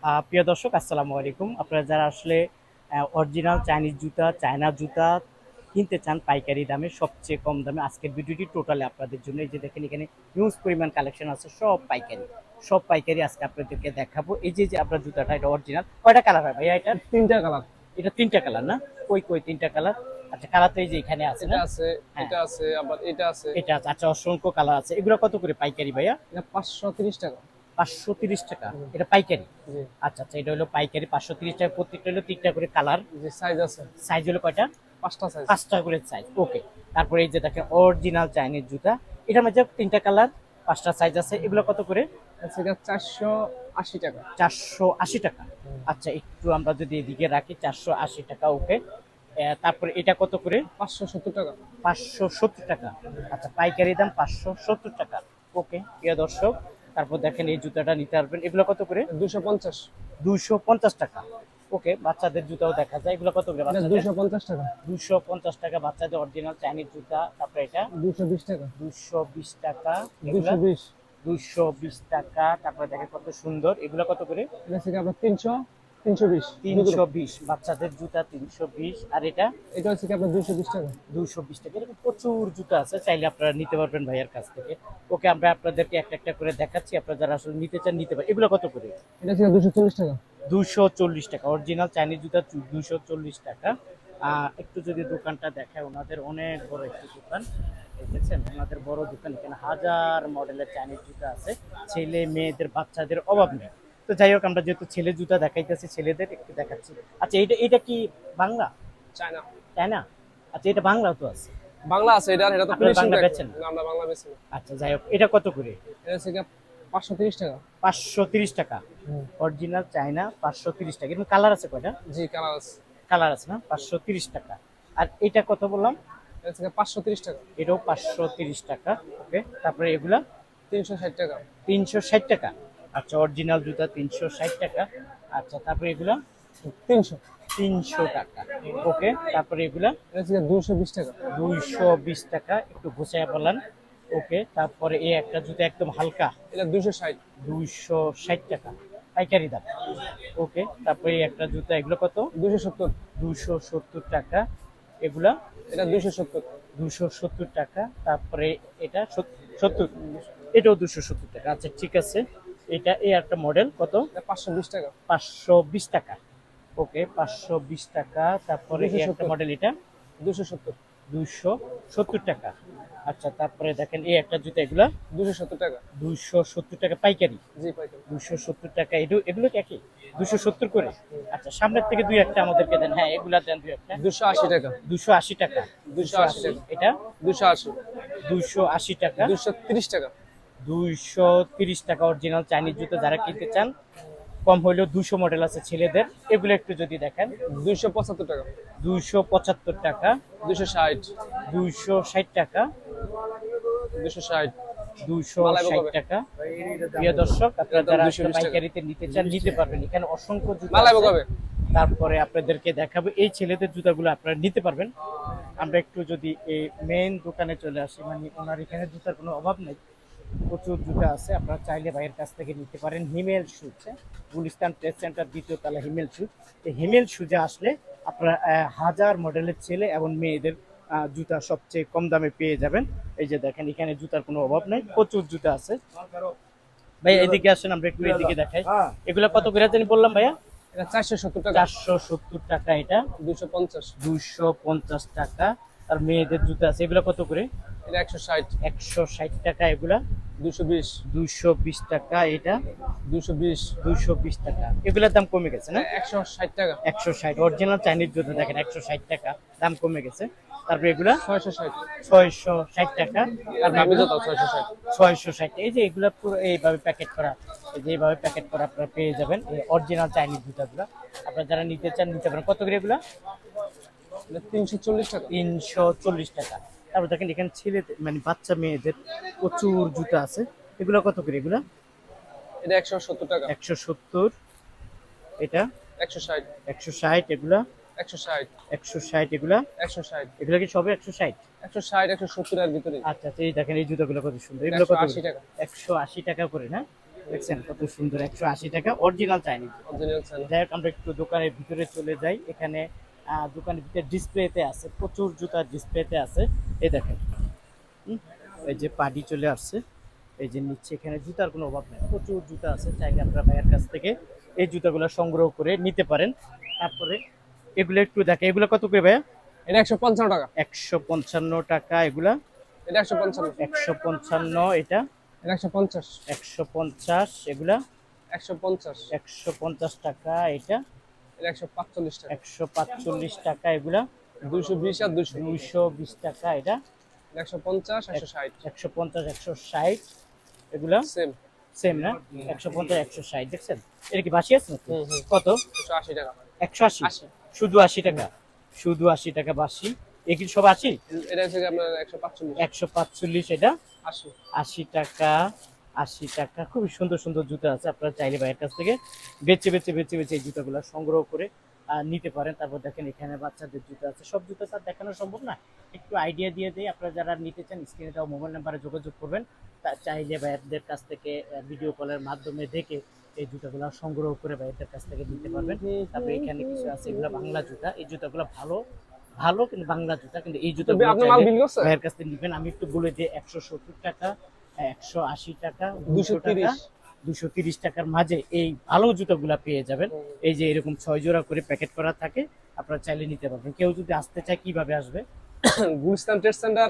প্রিয় দর্শক, আসসালামু আলাইকুম। আপনারা যারা আসলে অরিজিনাল চাইনিজ জুতা, চায়না জুতা কিনতে চান পাইকারি দামে, সবচেয়ে কম দামে, আজকের ভিডিওটি টোটালি আপনাদের জন্য। এই যে দেখেন, এখানে হিউজ পরিমাণ কালেকশন আছে, সব পাইকারি আজকে আপনাদেরকে দেখাবো। এই যে আপনার জুতাটা, এটা অরিজিনাল। কয়টা কালার হয় ভাইয়া এটা? তিনটা কালার। এটা তিনটা কালার না? কই কই তিনটা কালার? আচ্ছা, কালার তো এই যে এখানে আছে এটা না? আছে, হ্যাঁ, এটা আছে, আবার এটা আছে। এটা আছে। আচ্ছা, অসংখ্য কালার আছে। এগুলো কত করে পাইকারি ভাইয়া? এটা 530 টাকা। 530 টাকা এটা পাইকারি। জি। আচ্ছা আচ্ছা, এটা হলো পাইকারি 530 টাকা। প্রত্যেকটা হলো তিনটা করে কালার। জি, সাইজ আছে। সাইজ হলো কয়টা? পাঁচটা সাইজ। পাঁচটা করে সাইজ। ওকে। তারপরে এই যে দেখেন অরিজিনাল চাইনিজ জুতা, এটার মধ্যে তিনটা কালার, পাঁচটা সাইজ আছে। এগুলো কত করে? এটা 480 টাকা। 480 টাকা। আচ্ছা, একটু আমরা যদি এদিকে রাখি, 480 টাকা। ওকে। তারপরে এটা কত করে? 570 টাকা। 570 টাকা। আচ্ছা, পাইকারি দাম 570 টাকা। ওকে, প্রিয় দর্শক। তারপর দেখেন এই জুতাটা নিতে পারবেন। এগুলো কত করে? 250। 250 টাকা। ওকে, বাচ্চাদের জুতাও দেখা যায়। এগুলো কত করে এটা বাচ্চাদের? 250 টাকা। 250 টাকা বাচ্চাদের অরিজিনাল চাইনিজ জুতা। তারপরে এটা 220 টাকা। 220 টাকা। এগুলা 220। 220 টাকা। তারপরে দেখেন কত সুন্দর। এগুলো কত করে? এটা থেকে আপনার 300, 320 দুই গ্রুপ। 320। বাচ্চাদের জুতা 320। আর এটা এটা হচ্ছে কি আপনার 220 টাকা। 220 টাকা। এরকম প্রচুর জুতা আছে, চাইলে আপনারা নিতে পারবেন ভাইয়ার কাছ থেকে। ওকে, আমরা আপনাদেরকে একটা একটা করে দেখাচ্ছি। আপনারা যারা আসলে নিতে চান নিতে পারেন। এগুলো কত করে? এটা থেকে 240 টাকা। 240 টাকা। অরিজিনাল চাইনিজ জুতা 240 টাকা। একটু যদি দোকানটা দেখায়, ওনাদের অনেক বড় একটি দোকান। এই দেখছেন ওনাদের বড় দোকান, এখানে হাজার মডেলের চাইনিজ জুতা আছে। ছেলে মেয়েদের বাচ্চাদের অভাব নেই। তো যাই হোক, আমরা যেহেতু ছেলে জুতা দেখাইতেছি, ছেলেদের একটু দেখাচ্ছি। আচ্ছা, এটা এটা কি বাংলা? চায়না। তাই না? আচ্ছা, এটা বাংলাও তো আছে। বাংলা আছে, এটা তো আপনার ফিনিশিং বাংলা দেখো বেচেন না? না, আমরা বাংলা বেশি না। আচ্ছা, যাই হোক, এটা কত করে? এটা হচ্ছে কি 530 টাকা। 530 টাকা। অরিজিনাল চায়না 530 টাকা। এরকম কালার আছে কয়টা? জি, কালার আছে। কালার আছে না? 530 টাকা। আর এটা কত বললাম? এটা থেকে 530 টাকা। এটাও 530 টাকা। ওকে। তারপরে এগুলা 360 টাকা। 360 টাকা। আচ্ছা, অরিজিনাল জুতা 360 টাকা। আচ্ছা, তারপরে এগুলা 300। 300 টাকা। ওকে। তারপরে এগুলা এটা হচ্ছে 220 টাকা। 220 টাকা। একটু ঘুষাইয়া বললাম। ওকে। তারপরে এই একটা জুতা একদম হালকা, এটা 260। 260 টাকা পাইকারি দাম। ওকে। তারপরে এই একটা জুতা, এগুলো কত? 270। 270 টাকা। এগুলা এটা 270। 270 টাকা। তারপরে এটা 70। এটাও 270 টাকা। আচ্ছা, ঠিক আছে। এটা এই একটা মডেল, কত? এটা 520 টাকা। 520 টাকা। ওকে, 520 টাকা। তারপরে এই একটা 270। মডেল, এটা 270। 270 টাকা। আচ্ছা, তারপরে দেখেন এই একটা জুতা, এগুলা 270 টাকা। 270 টাকা পাইকারি। জি, পাইকারি। 270 টাকা। এগুলো কি একই? 270 করে। আচ্ছা, সামনের থেকে দুই একটা আমাদেরকে দেন। হ্যাঁ, এগুলা দেন দুই একটা। 280 টাকা। 280 টাকা। 280 টাকা। এটা 280। 280 টাকা। 230 টাকা। 230 টাকা। অরিজিনাল চাইনিজ জুতো যারা কিনতে চান, কম হইলেও 200 মডেল আছে ছেলেদের। এগুলো একটু যদি দেখেন। 275 টাকা। 275 টাকা। 260। 260 টাকা। 260। 260 টাকা। প্রিয় দর্শক, আপনারা একদম যারা 220 টাকা। পাইকারিতে নিতে চান নিতে পারবেন। এখানে অসংখ্য জুতো মালাইবো আছে। কবে? তারপরে আপনাদেরকে দেখাবো এই ছেলেদের জুতাগুলো, আপনারা নিতে পারবেন। আমরা একটু যদি এই মেইন দোকানে চলে আসি, মানে ওনার এখানে জুতার কোনো অভাব নেই, প্রচুর জুতা আছে। আপনারা চাইলে ভাইয়ের কাছ থেকে নিতে পারেন। হিমেল শুজ, গুলিস্তান প্রেস সেন্টার, দ্বিতীয় তলা, হিমেল শুজ। এই হিমেল শুজে আসলে আপনারা হাজার মডেলের ছেলে এবং মেয়েদের জুতা সবচেয়ে কম দামে পেয়ে যাবেন। এই যে দেখেন, এখানে জুতার কোনো অভাব নাই, প্রচুর জুতা আছে। ভাই এদিকে আসেন, আমরা একটু এদিকে দেখাই। এগুলা কত করে জানি বললাম ভাইয়া? এটা 470 টাকা। 470 টাকা। এটা 250। 250 টাকা। আর মেয়েদের জুতা আছে, এগুলা কত করে? এটা 160। 160 টাকা। এগুলা 220। 220 টাকা। এটা 220। 220 টাকা। এগুলার দাম কমে গেছে না? 160 টাকা। 160। অরিজিনাল চাইনিজ জুতো দেখেন 160 টাকা, দাম কমে গেছে। তারপরে এগুলা 660। 660 টাকা। তারপরে দামি এগুলা জুতা 660। 660। এই যে এগুলা পুরো এইভাবে প্যাকেট করা, এই যে এইভাবে প্যাকেট করা আপনারা পেয়ে যাবেন এই অরিজিনাল চাইনিজ জুতাগুলো। আপনারা যারা নিতে চান নিতে পারেন। কত করে এগুলা? এটা 340 টাকা। 340 টাকা। তারপর দেখেন এখানে ছেলেদের মানে বাচ্চা মেয়েদের প্রচুর জুতা আছে। এগুলো কত করে এগুলা? এটা 170 টাকা। 170। এটা 160। 160। এগুলা 160। 160। এগুলা 160। এগুলা কি সবে 160? 160, 170 এর ভিতরে। আচ্ছা আচ্ছা, এই দেখেন এই জুতাগুলো কত সুন্দর। এগুলো কত 180 করে? টাকা। 180 টাকা করে না? দেখছেন কত সুন্দর, 180 টাকা অরিজিনাল চাইনিজ। Original China. যাই হোক, আমরা একটু দোকানের ভিতরে চলে যাই। এখানে দোকানের ভিতরে ডিসপ্লেতে আছে, প্রচুর জুতা ডিসপ্লেতে আছে। এই দেখেন, হুম, এই যে পাডি চলে আসছে, এই যে নিচে এখানে জুতার কোনো অভাব নেই, প্রচুর জুতা আছে। চাইলে আপনারা ভাইয়ের কাছ থেকে এই জুতাগুলো সংগ্রহ করে নিতে পারেন। তারপরে এগুলো একটু দেখে, এগুলো কত করে ভাইয়া? এটা 155 টাকা। 155 টাকা এগুলা। এটা 155। 155 এটা। এটা 150। 150 এগুলা। 150। 150 টাকা এটা। এটা 145 টাকা। 145 টাকা এগুলা। 220 আর 200। 220 টাকা এটা। 150, 160। 150, 160 এগুলা। সেম। সেম না? 150, 160 দেখছেন? এটা কি বাসি আছে নাকি? হুম, হুম। কত? 180 টাকা। 180? 80। শুধু 80 টাকা? শুধু 80 টাকা বাসি। এগুলি সব 80? এটা হচ্ছে গিয়ে আপনার 145। 145 এটা। 80। 80 টাকা। 80 টাকা। খুবই সুন্দর সুন্দর জুতা আছে। আপনারা চাইলে ভাইয়ের কাছ থেকে বেছে এই জুতাগুলো সংগ্রহ করে নিতে পারেন। তারপর দেখেন এখানে বাচ্চাদের জুতা আছে। সব জুতা তো আর দেখানো সম্ভব না, একটু আইডিয়া দিয়ে দেই। আপনারা যারা নিতে চান স্ক্রিনে দেওয়া মোবাইল নাম্বারে যোগাযোগ করবেন। চাইলে ভাইয়াদের কাছ থেকে ভিডিও কলের মাধ্যমে দেখে এই জুতাগুলো সংগ্রহ করে ভাইয়াদের কাছ থেকে নিতে পারবেন। তারপরে এখানে কিছু আছে, এগুলো বাংলা জুতা। এই জুতাগুলো ভালো ভালো কিন্তু বাংলা জুতা, কিন্তু এই জুতাগুলো আপনি মাল বিল করছেন? ভাইয়ের কাছ থেকে নিবেন। আমি একটু বলে দিই, 170 টাকা, 180 টাকা, 200 টাকা, 230 টাকার মাঝে এই ভালো জুতোগুলা পেয়ে যাবেন। এই যে এরকম 6 জোড়া করে প্যাকেট করা থাকে, আপনারা চাইলে নিতে পারবেন। কেউ যদি আসতে চায় কিভাবে আসবে? Gulistan trade centre